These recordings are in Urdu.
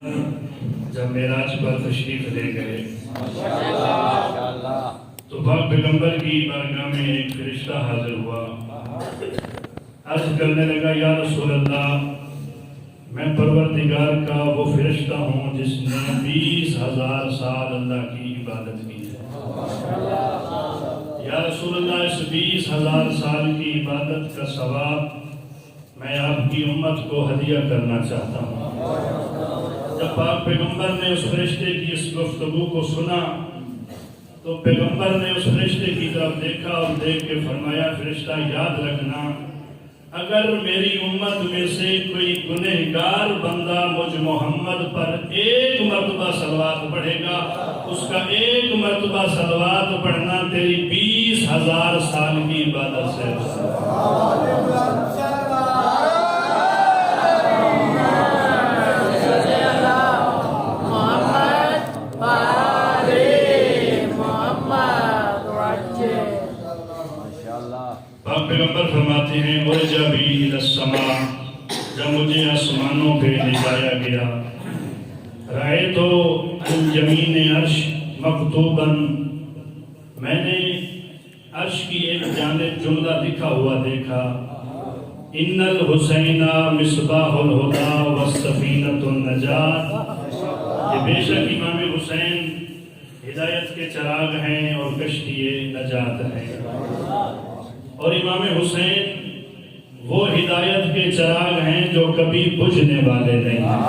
جب معراج پر تشریف لے گئے تو پاک پیغمبر کی بارگاہ میں ایک فرشتہ حاضر ہوا، عرض کرنے لگا یا رسول اللہ، میں پروردگار کا وہ فرشتہ ہوں جس نے 20,000 سال اللہ کی عبادت کی ہے۔ یا رسول اللہ، اس 20,000 سال کی عبادت کا ثواب میں آپ کی امت کو ہدیہ کرنا چاہتا ہوں۔ جب پاک پیغمبر نے اس فرشتے کی اس گفتگو کو سنا تو پیغمبر نے اس فرشتے کی طرف دیکھا اور دیکھ کے فرمایا، فرشتہ یاد رکھنا، اگر میری امت میں سے کوئی گنہگار بندہ مجھ محمد پر ایک مرتبہ صلوات پڑھے گا، اس کا ایک مرتبہ صلوات پڑھنا تیری 20,000 سال کی عبادت سے پیغمبر فرماتے ہیں ورجا بھی السماء، جب مجھے آسمانوں پہ لے جایا گیا، رائے تو یمین عرش مکتوباً، میں نے عرش کی ایک جانب جملہ لکھا ہوا دیکھا، ان الحسین مصباح الہدی والسفینۃ النجات، کہ بے شک امام حسین ہدایت کے چراغ ہیں اور کشتی نجات ہیں، اور امام حسین وہ ہدایت کے چراغ ہیں جو کبھی بجھنے والے نہیں ہیں،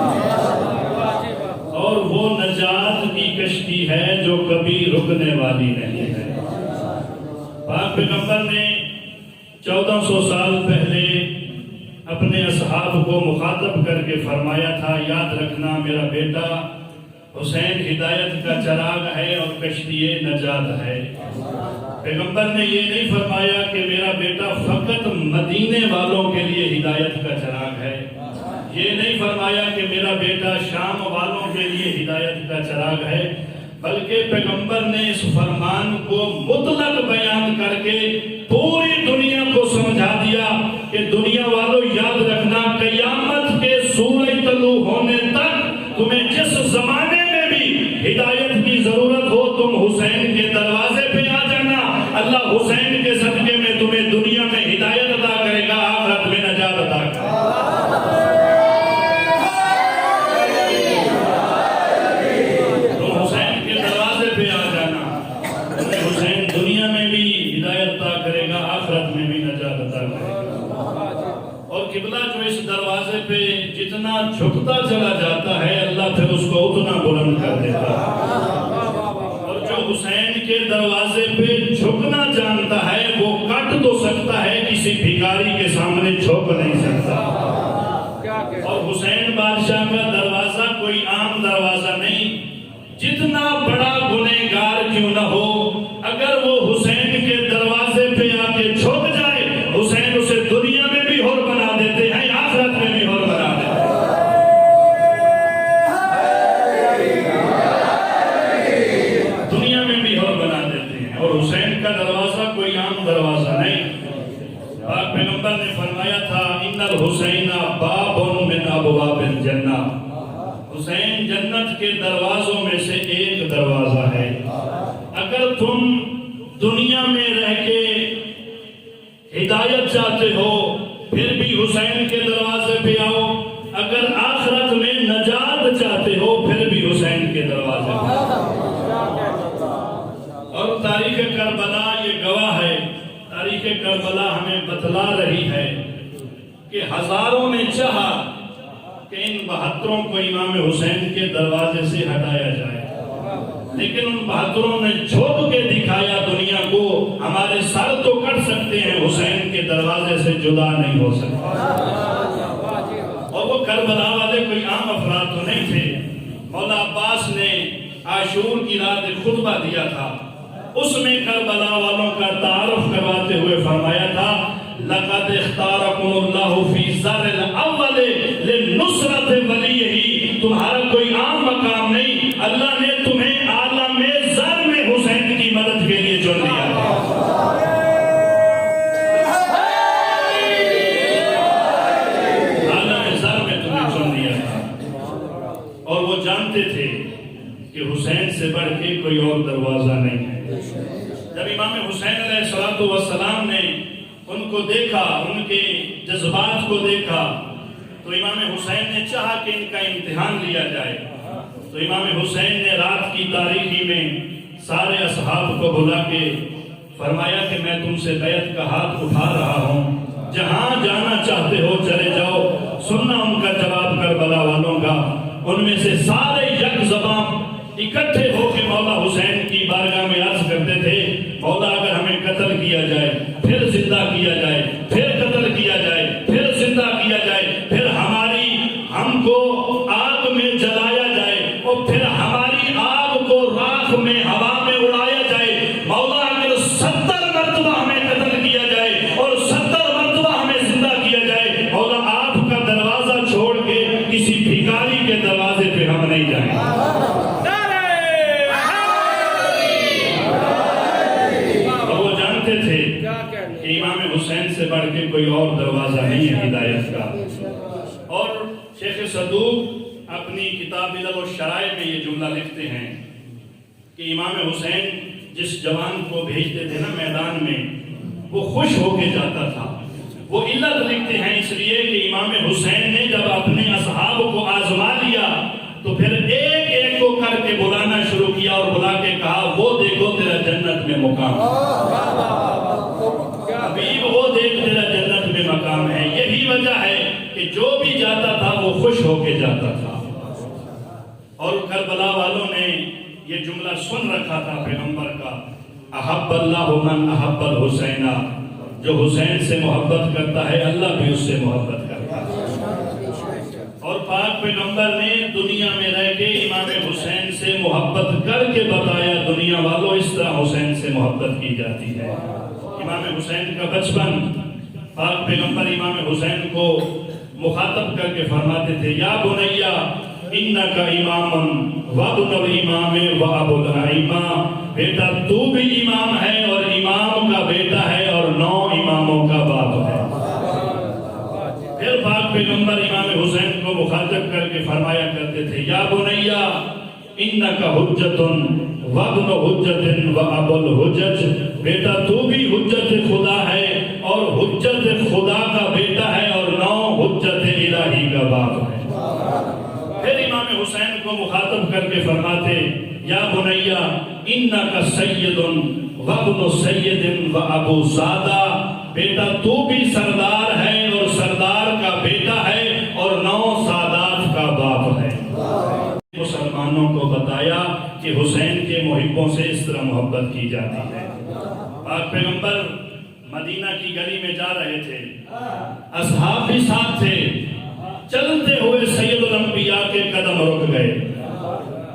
اور وہ نجات کی کشتی ہے جو کبھی رکنے والی نہیں ہے۔ پاک پیغمبر نے 1400 سال پہلے اپنے اصحاب کو مخاطب کر کے فرمایا تھا، یاد رکھنا میرا بیٹا حسین ہدایت کا چراغ ہے اور کشتی نجات ہے۔ پیغمبر نے یہ نہیں فرمایا کہ میرا بیٹا فقط مدینے والوں کے لیے ہدایت کا چراغ ہے، یہ نہیں فرمایا کہ میرا بیٹا شام والوں کے لیے ہدایت کا چراغ ہے، بلکہ پیغمبر نے اس فرمان کو مطلق بیان کر کے پوری دنیا کو سمجھا دیا کہ دنیا والوں یاد رکھنا، قیامت کے سورج طلوع ہونے تک تمہیں جس زمانے میں بھی ہدایت کی ضرورت ہو تم حسین کے دروازے پہ آ جانا، اللہ حسین کے صدقے میں تمہیں دنیا میں ہدایت عطا کرے گا، آخرت میں نجات عطا کرے گا۔ تم حسین کے دروازے پہ آ جانا، تمہیں حسین دنیا میں بھی ہدایت عطا کرے گا، آخرت میں بھی نجات عطا کرے گا۔ اور قبلہ جو اس دروازے پہ جتنا جھکتا چلا جاتا ہے، اللہ پھر اس کو اتنا بلند کر دیتا ہے، اور جو حسین کے دروازے پہ جھکنا جانتا ہے وہ کٹ تو سکتا ہے، کسی بھکاری کے سامنے جھک نہیں سکتا۔ اور حسین بادشاہ کا دروازہ کوئی عام دروازہ نہیں، جتنا بڑا گنہگار کیوں نہ ہو، اگر وہ حسین کے دروازے پہ آ کے جھک جائے، حسین اسے دنیا میں بھی حر بنا دیتے ہیں، آخرت میں بھی حر بنا دیتے ہیں۔ دنیا میں بھی حر بنا دیتے ہیں، اور حسین کا دروازہ کوئی عام دروازہ نہیں۔ پاک پیغمبر نے فرمایا تھا ان الحسین باب من ابواب الجنہ، حسین جنت کے دروازوں میں سے ایک دروازہ ہے۔ اگر تم دنیا میں رہ کے ہدایت چاہتے ہو پھر بھی حسین کے دروازے پہ آؤ، اگر آخرت میں نجات چاہتے ہو پھر بھی حسین کے دروازے پہ آؤ۔ اور تاریخ کربلا یہ گواہ ہے، تاریخ کربلا ہمیں بتلا رہی ہے کہ ہزاروں نے چاہا کہ ان 72 کو امام حسین کے دروازے سے ہٹایا جائے، لیکن ان 72 نے جھوک کے دکھایا دنیا کو، ہمارے سر تو کٹ سکتے ہیں، حسین کے دروازے سے جدا نہیں ہو سکتے۔ اور وہ کربلا والے کوئی عام افراد تو نہیں تھے۔ مولا عباس نے عاشور کی رات ایک خطبہ دیا تھا، اس میں کربلا والوں کا تعارف کرواتے ہوئے فرمایا تھا لَقَدْ اخْتَارَكُمُ اللَّهُ فِي ذَرِ الْأَوَّلِ لِلنُّصْرَةِ وَلِيِّهِ، تمہارا کوئی عام مقام نہیں، اللہ نے تمہیں عالم ذر میں حسین کی مدد کے لیے چن لیا ہے۔ عالم ذر میں تمہیں چن لیا تھا، اور وہ جانتے تھے کہ حسین سے بڑھ کے کوئی اور دروازہ نہیں ہے۔ جب امام حسین علیہ السلام نے ان کو دیکھا، ان کے جذبات کو دیکھا، تو امام حسین نے چاہا کہ ان کا امتحان لیا جائے۔ تو امام حسین نے رات کی تاریکی میں سارے اصحاب کو بلا کے فرمایا کہ میں تم سے بیعت کا ہاتھ اٹھا رہا ہوں، جہاں جانا چاہتے ہو چلے جاؤ۔ سننا ان کا جواب کربلا والوں کا۔ ان میں سے سارے یک زبان اکٹھے ہو کے مولا حسین کی بارگاہ میں عرض کرتے تھے، مولا اگر ہمیں قتل کیا جائے، پھر زندہ کیا جائے، پھر قتل کیا جائے، پھر زندہ کیا جائے، پھر ہم کو آگ میں جلایا جائے، اور پھر ہماری آگ کو راکھ میں ہوا میں اڑایا جائے، مولا اگر 70 مرتبہ ہمیں قتل کیا جائے اور 70 مرتبہ ہمیں زندہ کیا جائے، مولا آپ کا دروازہ چھوڑ کے کسی بھکاری کے دروازے پہ ہم نہیں جائیں۔ وہ جانتے تھے کہ امام حسین سے بڑھ کے کوئی اور دروازہ نہیں ہے ہدایت کا۔ اور شیخ صدوق اپنی کتاب علل الشرائع میں یہ جملہ لکھتے ہیں کہ امام حسین جس جوان کو بھیجتے تھے نا میدان میں، وہ خوش ہو کے جاتا تھا۔ وہ علت لکھتے ہیں اس لیے کہ امام حسین نے جب اپنے اصحاب کو آزما لیا تو پھر ایک ایک کو کر کے بلانا شروع کیا اور بلا کے کہا، وہ دیکھو تیرا جنت میں مقام، حبیب وہ دیکھ تیرا جنت میں مقام ہے۔ یہی وجہ ہے کہ جو بھی جاتا تھا وہ خوش ہو کے جاتا تھا۔ اور کربلا والوں نے یہ جملہ سن رکھا تھا پیغمبر کا، احب اللہ من احب الحسین، جو حسین سے محبت کرتا ہے اللہ بھی اس سے محبت کرتا ہے۔ اور پاک پیغمبر نے دنیا میں رہ کے امام حسین سے محبت کر کے بتایا، دنیا والوں اس طرح حسین سے محبت کی جاتی ہے۔ امام حسین کا بچپن، پاک پیغمبر امام حسین کو مخاطب کر کے فرماتے تھے، یا بنیا انکا امام وابن الامام و ابو الائمہ، بیٹا تو بھی امام ہے اور امام کا بیٹا ہے اور 9 اماموں کا باپ ہے۔ پھر پاک پیغمبر امام حسین کو مخاطب کر کے فرمایا کرتے تھے، یا بنیا انکا حجت وابن حجت و ابو الحجج، بیٹا تو بھی حجت خدا ہے اور حجت خدا کا بیٹا ہے اور 9 حجت الہی کا باپ ہے۔ پھر امام حسین کو مخاطب کر کے فرماتے، یا بنیا انکا سید وابن سید و ابو سادہ، بیٹا تو بھی سردار ہے اور سردار کا بیٹا ہے اور 9 سادات کا باپ ہے۔ مسلمانوں کو بتایا کہ حسین کے محبوں سے اس طرح محبت کی جاتی ہے۔ پاک پیغمبر مدینہ کی گلی میں جا رہے تھے، اصحاب بھی ساتھ تھے، چلتے ہوئے سید الانبیاء کے قدم رک گئے۔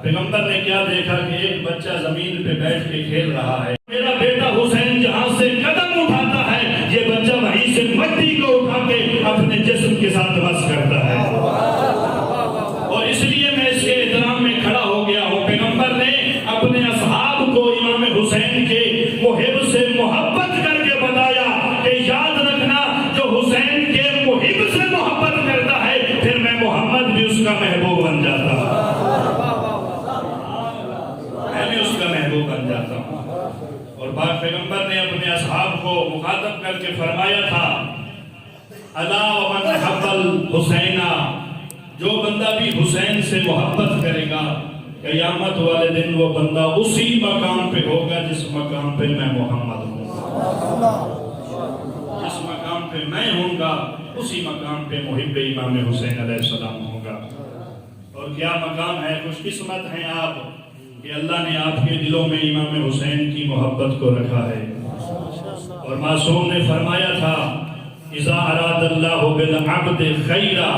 پیغمبر نے کیا دیکھا کہ ایک بچہ زمین پہ بیٹھ کے کھیل رہا ہے، میرا بیٹا حسین جہاں سے قدم اٹھاتا ہے یہ بچہ وہیں سے مٹی کو اٹھا کے اپنے جسم کے ساتھ مس کرتا ہے، اور اس لیے میں اس کے احترام میں کھڑا ہو گیا ہوں۔ پیغمبر نے اپنے اصحاب کو امام حسین کے محب سے محبت کر کے بتایا کہ یاد رکھنا، جو حسین کے محب سے محبت کرتا ہے پھر میں محمد بھی اس کا محبوب بن جاتا ہوں، میں بھی اس کا محبوب بن جاتا ہوں۔ اور پاک پیغمبر نے اپنے اصحاب کو مخاطب کر کے فرمایا تھا، الا ومن حب الحسین، جو بندہ بھی حسین سے محبت کرے گا قیامت والے دن وہ بندہ اسی مقام پہ ہوگا جس مقام پہ میں محمد ہوں، جس مقام پہ میں ہوں گا اسی مقام پہ محب امام حسین علیہ السلام ہوگا۔ اور کیا مقام ہے، خوش قسمت ہیں آپ کہ اللہ نے آپ کے دلوں میں امام حسین کی محبت کو رکھا ہے۔ اور معصوم نے فرمایا تھا، اذا اراد اللہ بالعبد خیرا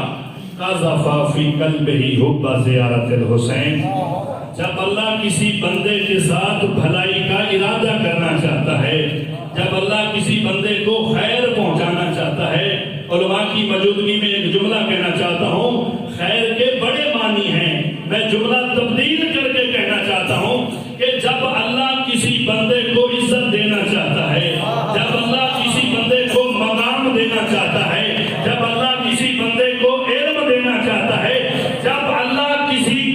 قذف فی قلبہ حب زیارت الحسین، جب اللہ کسی بندے کے ساتھ بھلائی کا ارادہ کرنا چاہتا ہے، جب اللہ کسی بندے کو خیر پہنچانا چاہتا ہے، علماء کی موجودگی میں ایک جملہ کہنا چاہتا ہوں، خیر کے بڑے معنی ہیں، میں جملہ تبدیل کر کے کہنا چاہتا ہوں کہ جب اللہ کسی بندے کو عزت دینا چاہتا ہے، جب اللہ کسی بندے کو مقام دینا چاہتا ہے، جب اللہ کسی بندے کو علم دینا چاہتا ہے، جب اللہ کسی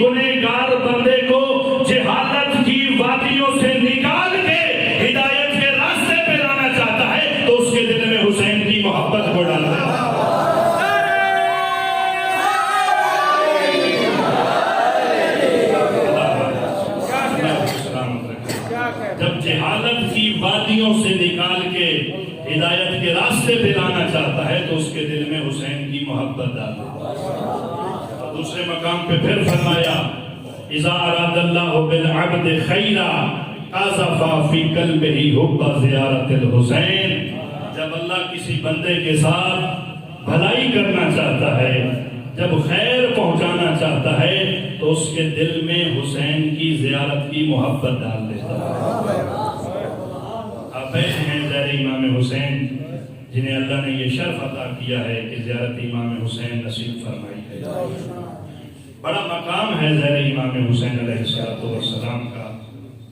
اور دوسرے مقام پہ پھر فرمایا اذا اراد اللہ بالعبد خیرا قذف فی قلبہ حب زیارت الحسین، جب اللہ کسی بندے کے ساتھ بھلائی کرنا چاہتا ہے، جب خیر پہنچانا چاہتا ہے تو اس کے دل میں حسین کی زیارت کی محبت ڈال دیتا ہے۔ آپ ہیں زیر امام حسین جنہیں اللہ نے یہ شرف عطا کیا ہے کہ زیارت امام حسین نصیب فرمائی ہے۔ بڑا مقام ہے زیر امام حسین علیہ السلام کا۔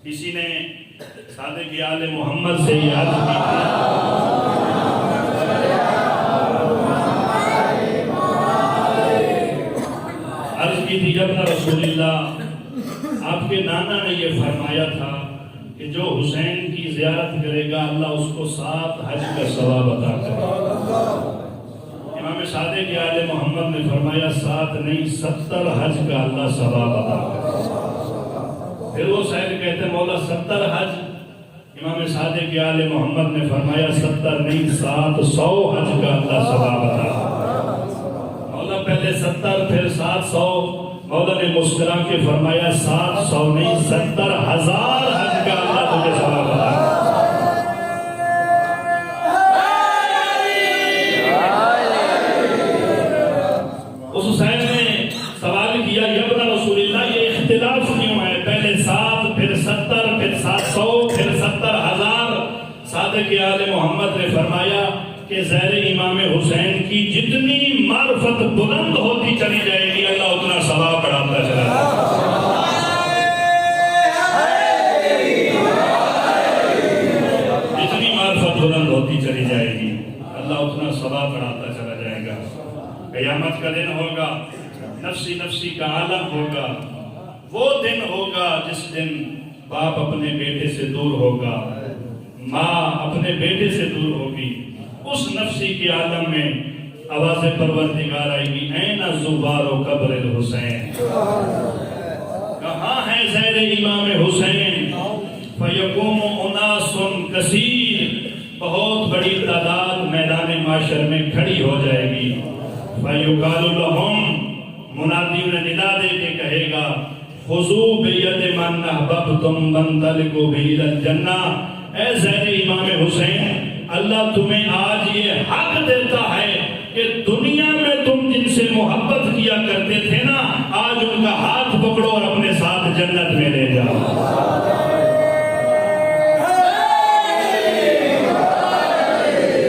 کسی نے صادق آل محمد سے یاد کی تھی جب رسول اللہ آپ کے نانا نے یہ فرمایا تھا کہ جو حسین کی زیارت کرے گا اللہ اس کو 7 حج کا ثواب عطا کرے گا۔ امام صادق آل محمد نے فرمایا 7 نہیں 70 حج کا اللہ ثواب عطا کرے گا۔ پھر وہ سائل کہتے مولا 70 حج؟ امام صادق آل محمد نے فرمایا 70 نہیں 700 حج کا اللہ ثواب عطا کرے گا۔ مولا پہلے 70 پھر 700، مولا نے مسکرا کے فرمایا 700 نہیں 70,000 حج کا اللہ تجھے ثواب عطا کرے گا۔ اس حسین نے سوال کیا یبن رسول اللہ یہ اختلاف کیوں ہے؟ پہلے 7 پھر 70 پھر 700 پھر 70,000۔ صادق آل محمد نے فرمایا کہ زیر امام حسین کی جتنی معرفت بلند ہوتی چلی جائے گی اللہ اتنا ثواب بڑھاتا چلا جائے گا۔ جتنی معرفت بلند ہوتی چلی جائے گی اللہ اتنا ثواب بڑھاتا چلا جائے گا۔ قیامت کا دن ہوگا، نفسی نفسی کا عالم ہوگا، وہ دن ہوگا جس دن باپ اپنے بیٹے سے دور ہوگا، ماں اپنے بیٹے سے دور ہوگی۔ اس نفسی کے عالم میں آواز پروردگار آئے گی این زبار و قبر الحسین، کہاں ہے زیر امام حسین؟ فیقوم اناس کثیر، بہت بڑی تعداد میدان معاشر میں کھڑی ہو جائے گی۔ فیقال لہم، منادی انہیں ندا دے کے کہے گا خذوا بید من احببتم وانطلقوا به الی الجنہ، اے زیر امام حسین اللہ تمہیں آج یہ حق دیتا ہے کہ دنیا میں تم جن سے محبت کیا کرتے تھے نا، آج ان کا ہاتھ پکڑو اور اپنے ساتھ جنت میں لے جاؤ۔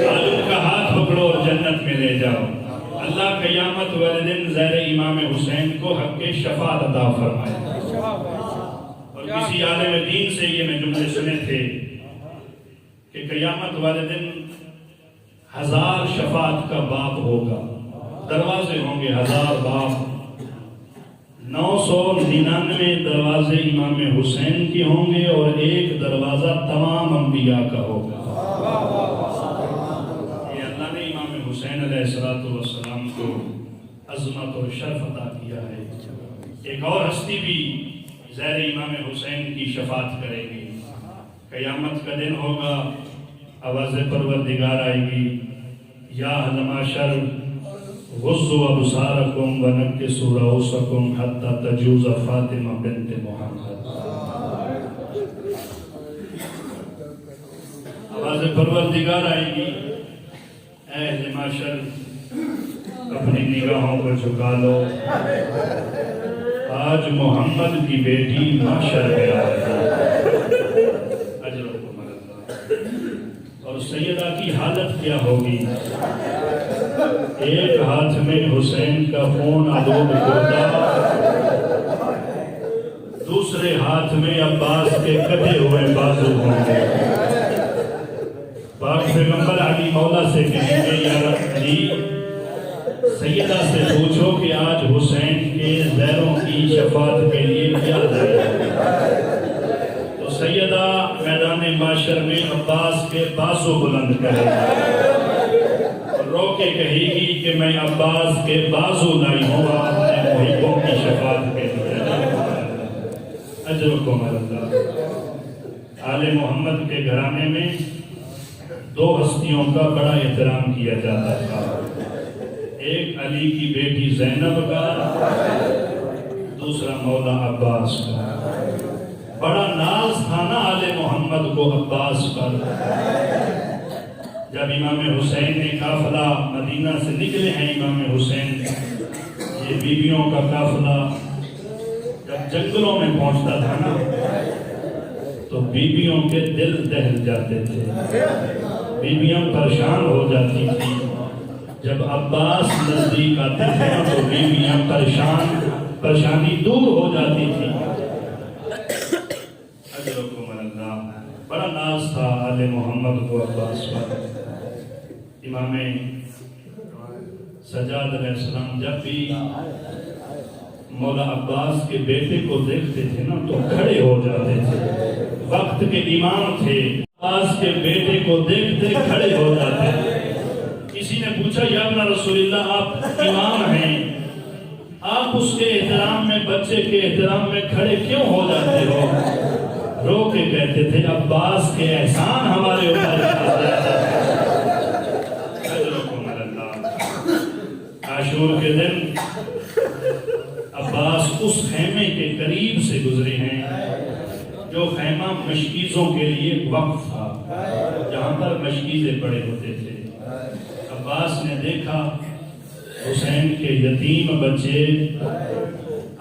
آج ان کا ہاتھ پکڑو اور جنت میں لے جاؤ۔ اللہ قیامت والے دن زیر امام حسین کو حق شفاعت عطا فرمائے۔ اور کسی عالم دین سے یہ میں جملے سنے تھے کہ قیامت والے دن 1000 شفاعت کا باب ہوگا، دروازے ہوں گے 1000 باب، 999 دروازے امام حسین کے ہوں گے اور 1 دروازہ تمام انبیاء کا ہوگا۔ یہ اللہ نے امام حسین علیہ السلام کو عظمت اور شرف عطا کیا ہے۔ ایک اور ہستی بھی زیر امام حسین کی شفاعت کرے گی۔ قیامت کا دن ہوگا، آواز پروردگار آئے گی یا اہل معشر غضوا ابصارکم ونکسوا رؤوسکم حتی تجوز فاطمہ بنت محمد۔ آواز پروردگار آئے گی اے اہل معشر اپنی نگاہوں کو جھکا لو، آج محمد کی بیٹی معشر میں آ رہی ہے۔ اور سیدہ کی حالت کیا ہوگی؟ ایک ہاتھ میں حسین کا خون آلود کرتا، دوسرے ہاتھ میں عباس کے کٹے ہوئے بازو ہوں گے۔ پاک پیغمبر علی مولا سے کہیں گے یا علی سیدہ سے پوچھو کہ آج حسین کے زیروں کی شفاعت کے لیے کیا ہے؟ تو سیدہ میدان معاشر میں عباس کے بازو بلند کرے گی، رو کے کہے گی کہ میں عباس کے بازو لائی ہوں اپنے محبوں کی شفاعت کے لیے۔ اجرکم اللہ۔ آل محمد کے گھرانے میں 2 ہستیوں کا بڑا احترام کیا جاتا تھا، ایک علی کی بیٹی زینب کا، دوسرا مولا عباس کا۔ بڑا ناز تھا نا آل محمد کو عباس پر۔ جب امام حسین نے قافلہ مدینہ سے نکلے ہیں، امام حسین یہ بیویوں کا قافلہ جب جنگلوں میں پہنچتا تھا نا تو بیویوں کے دل دہل جاتے تھے، بیویاں پریشان ہو جاتی تھی۔ جب عباس نزدیک آتے تھے تو بیویاں پریشانی دور ہو جاتی تھی۔ اجرکم اللہ، بڑا ناز تھا آل محمد کو عباس پر۔ امام سجاد علیہ السلام جب بھی مولا عباس کے بیٹے کو دیکھتے تھے نا تو کھڑے ہو جاتے تھے، وقت کے امام تھے، عباس کے بیٹے کو دیکھتے کھڑے ہو جاتے تھے۔ کسی نے پوچھا یا ابن رسول اللہ، آپ امام ہیں، آپ اس کے احترام میں، بچے کے احترام میں کھڑے کیوں ہو جاتے ہو؟ رو کے کہتے تھے عباس کے احسان ہمارے اوپر عاشور کے دن عباس اس خیمے کے قریب سے گزرے ہیں جو خیمہ مشکیزوں کے لیے وقف تھا، جہاں پر مشکیزیں پڑے ہوتے تھے۔ عباس نے دیکھا حسین کے یتیم بچے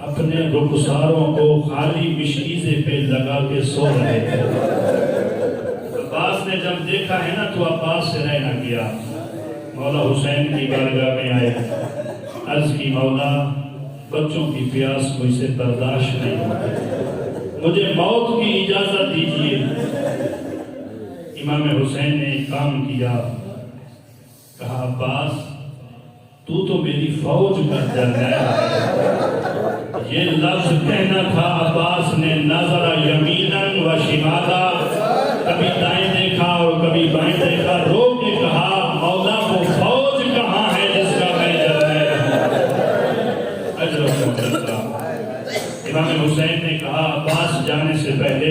اپنے رخساروں کو خالی مشکیزے پہ لگا کے سو رہے تھے۔ عباس نے جب دیکھا ہے نا تو عباس سے رہ نہ کیا، مولا حسین کی بارگاہ میں آئے، عرض کی مولا بچوں کی پیاس مجھ سے برداشت نہیں ہوتی، مجھے موت کی اجازت دیجیے۔ امام حسین نے ایک کام کیا، کہا عباس تو میری فوج کا جرنیل ہے۔ یہ لفظ کہنا تھا، عباس نے نظر یمیناً و شمالا، کبھی دائیں دیکھا اور کبھی بائیں دیکھا، رو کے کہا مولا وہ فوج کہاں ہے جس کا میں جرنیل ہوں؟ اجرکم اللہ۔ امام حسین نے کہا عباس جانے سے پہلے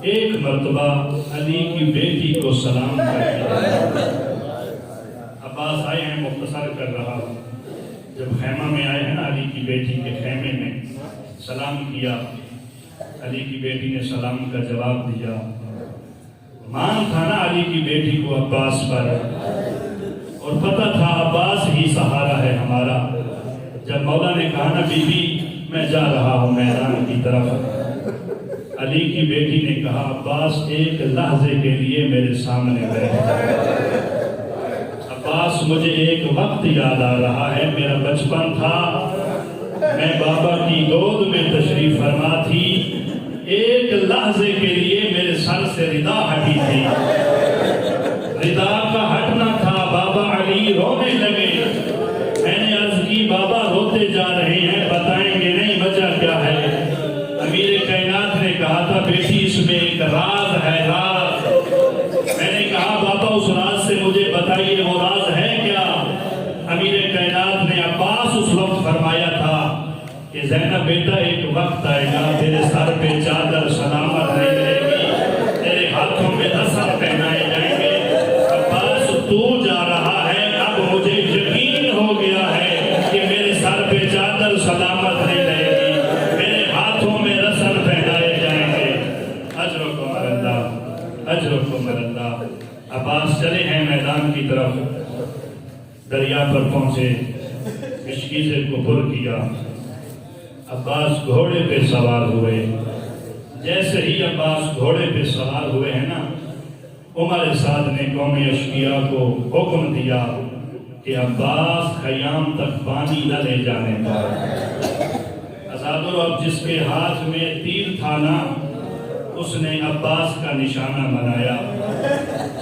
ایک مرتبہ علی کی بیٹی کو سلام کر دیا۔ عباس آئے ہیں، مختصر کر رہا ہوں، جب خیمہ میں آئے ہیں نا علی کی بیٹی کے خیمے میں، سلام کیا، علی کی بیٹی نے سلام کا جواب دیا۔ مان تھا نا علی کی بیٹی کو عباس پر، اور پتہ تھا عباس ہی سہارا ہے ہمارا۔ جب مولا نے کہا نا بی بی میں جا رہا ہوں میدان کی طرف، علی کی بیٹی نے کہا عباس ایک لحظے کے لیے میرے سامنے بیٹھ جائے۔ عباس مجھے ایک وقت یاد آ رہا ہے، میرا بچپن تھا، میں بابا کی گود میں تشریف فرما تھی، ایک لحظے کے لیے میرے سر سے ردا ہٹی تھی، ردا کا ہٹنا تھا، بابا علی رونے لگے۔ میں نے عرض کی بابا روتے جا رہے ہیں، بتائیں گے نہیں وجہ کیا ہے؟ امیر کائنات نے کہا تھا بیٹی اس میں ایک راز ہے، راز۔ میں نے کہا بابا اس راز سے مجھے بتائیے وہ راز ہے کیا؟ امیر کائنات نے عباس اس وقت فرمایا تھا کہ زینب بیٹا ایک وقت آئے گا تیرے سر پہ چادر سلامت نہیں رہے گی، تیرے ہاتھوں میں اثر پہنائے جائیں گے۔ عباس تو جا رہا ہے، اب مجھے یقین ہو گیا ہے کہ میرے سر پہ چادر سلامت نہیں رہے گی، میرے ہاتھوں میں رسن پہنائے جائیں گے۔ اجرکم اللہ، اجرکم اللہ۔ عباس چلے ہیں میدان کی طرف، دریا پر پہنچے، مشکیزے کو پر کیا، عباس گھوڑے پہ سوار ہوئے۔ جیسے ہی عباس گھوڑے پہ سوار ہوئے ہیں نا، عمر سعد نے قوم اشقیاء کو حکم دیا کہ عباس خیام تک پانی نہ لے جانے پائے۔ آزادو اب جس کے ہاتھ میں تیر تھا نا اس نے عباس کا نشانہ بنایا،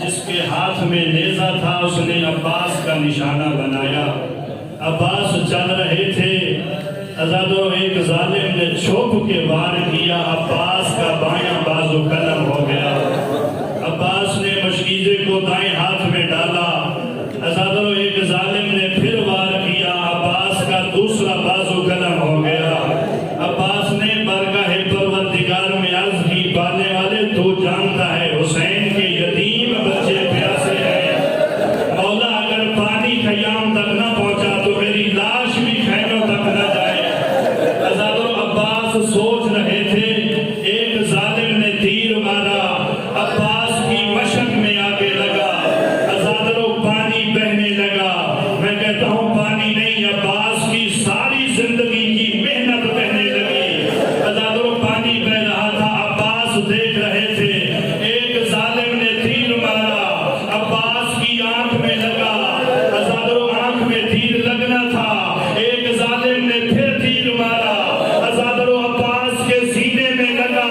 جس کے ہاتھ میں نیزہ تھا اس نے عباس کا نشانہ بنایا۔ عباس چل رہے تھے، آزادو ایک ظالم نے چھوپ کے وار کیا، عباس کا بایاں بازو قلم ہو گیا۔ عباس نے مشکیزے کو دائیں ہاتھ میں ڈالا، آزادو ایک ظالم نے پھر وار کیا، عباس کا دوسرا بازو قلم ہو گیا۔ عباس نے بارگاہ پروردگار میں عرض کی، پالنے والے تو جانتا ہے حسین کے یتیم بچے پیاسے ہیں، مولا اگر پانی خیام تک نہ پہنچا سوچ رہے تھے ایک ظالم نے تیر مارا، عباس کی مشق میں آگے لگا، ازادرو پانی بہنے لگا۔ میں کہتا ہوں پانی نہیں، عباس کی ساری زندگی کی محنت بہنے لگی۔ ازادرو پانی بہ رہا تھا، عباس دیکھ رہے تھے، ایک ظالم نے تیر مارا، عباس کی آنکھ میں لگا، ازادرو آنکھ میں تیر لگنا تھا، ایک ظالم نے پھر تیر مارا، ازادرو عباس کے سینے میں لگا،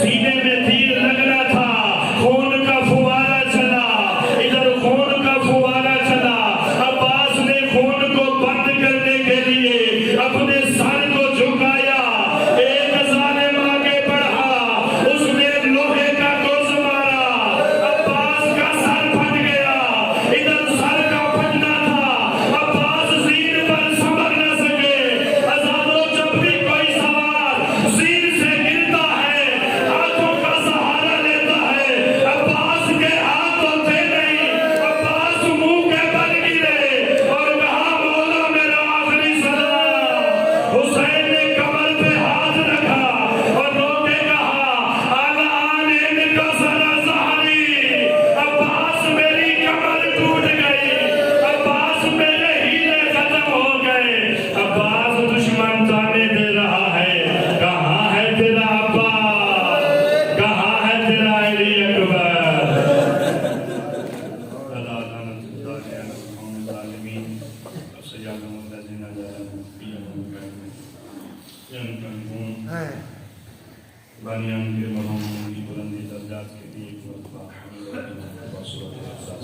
سینے میں تیر لگنا تھا، خون کا فوارہ چلا، ادھر خون کا فوارہ چلا۔ عباس نے خون کو بند کرنے کے لیے اپنے سر کو جھکایا، ایک ظالم آگے بڑھا، اس نے لوہے کا گوز مارا، عباس کا سر پھٹ گیا، ادھر سر کا پھٹنا تھا، عباس زین پر سنبھل نہ سکے۔ ازادرو جب بھی کوئی سوار زین سے گرتا ہے، ہاتھوں کا سہارا لیتا ہے، عباس کے ہاتھ ہوتے نہیں، عباس منہ کے بل گرے اور کہا مولا میرا آخری سلام۔ حسین نے کمر پہ ہاتھ رکھا اور رو کے کہا الان ان کا سرا ظہری، عباس میری کمر ٹوٹ گئی، عباس میرے ہیلے ختم ہو گئے، عباس دشمن تانے دے رہا ہے، کہاں ہے تیرا عباس، کہاں ہے تیرا علی اکبر۔ اللہ لعنت اللہ علی القوم الظالمین وسيعلم الذين لا يؤمنون بانیان کے مرحوموں کی بلندی درجات کے لیے ایک مرتبہ حمد و صورت احساس۔